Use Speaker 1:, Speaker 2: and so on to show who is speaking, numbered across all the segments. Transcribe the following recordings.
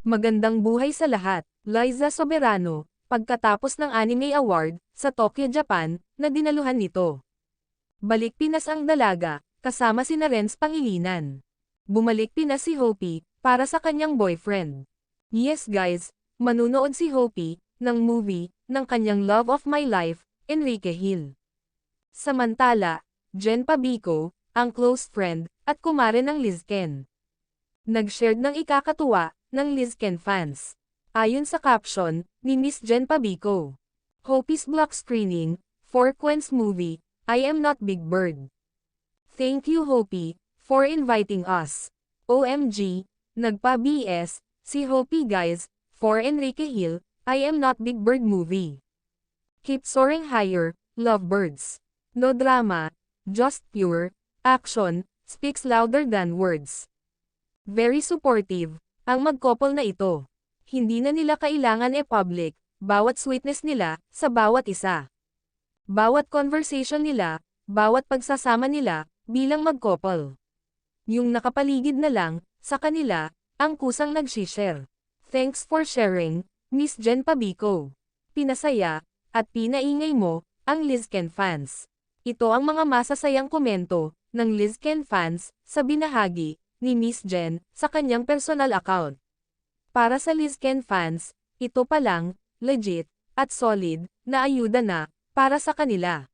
Speaker 1: Magandang buhay sa lahat. Liza Soberano, pagkatapos ng Anime Award sa Tokyo, Japan, na dinaluhan nito. Balik Pinas ang dalaga, kasama sina Renz Pangilinan. Bumalik Pinas si Hopi, para sa kanyang boyfriend. Yes guys, manunood si Hopi, ng movie, ng kanyang love of my life, Enrique Hill. Samantala, Jen Pabico, ang close friend, at kumare ng Lizken. Nag-shared ng ikakatuwa, ng Lizken fans. Ayon sa caption, ni Miss Jen Pabico. Hopi's block screening, for Quen's movie, I Am Not Big Bird. Thank you Hopi, for inviting us. OMG, nagpa-BS, si Hopi guys, for Enrique Hill, I Am Not Big Bird movie. Keep soaring higher, lovebirds. No drama, just pure, action, speaks louder than words. Very supportive, ang mag-couple na ito. Hindi na nila kailangan e-public, bawat sweetness nila, sa bawat isa. Bawat conversation nila, bawat pagsasama nila, bilang mag-couple. Yung nakapaligid na lang, sa kanila, ang kusang nag-share. Thanks for sharing, Miss Jen Pabico. Pinasaya, at pinaingay mo, ang Lizken fans. Ito ang mga masasayang komento, ng Lizken fans, sa binahagi, ni Miss Jen, sa kanyang personal account. Para sa Lizken fans, ito pa lang, legit, at solid, na ayuda na, para sa kanila.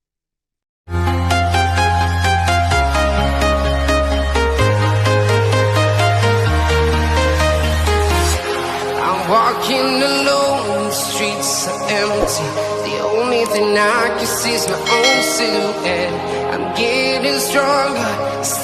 Speaker 2: I'm walking alone, the streets are empty. The only thing I can see is my own silhouette. I'm getting stronger.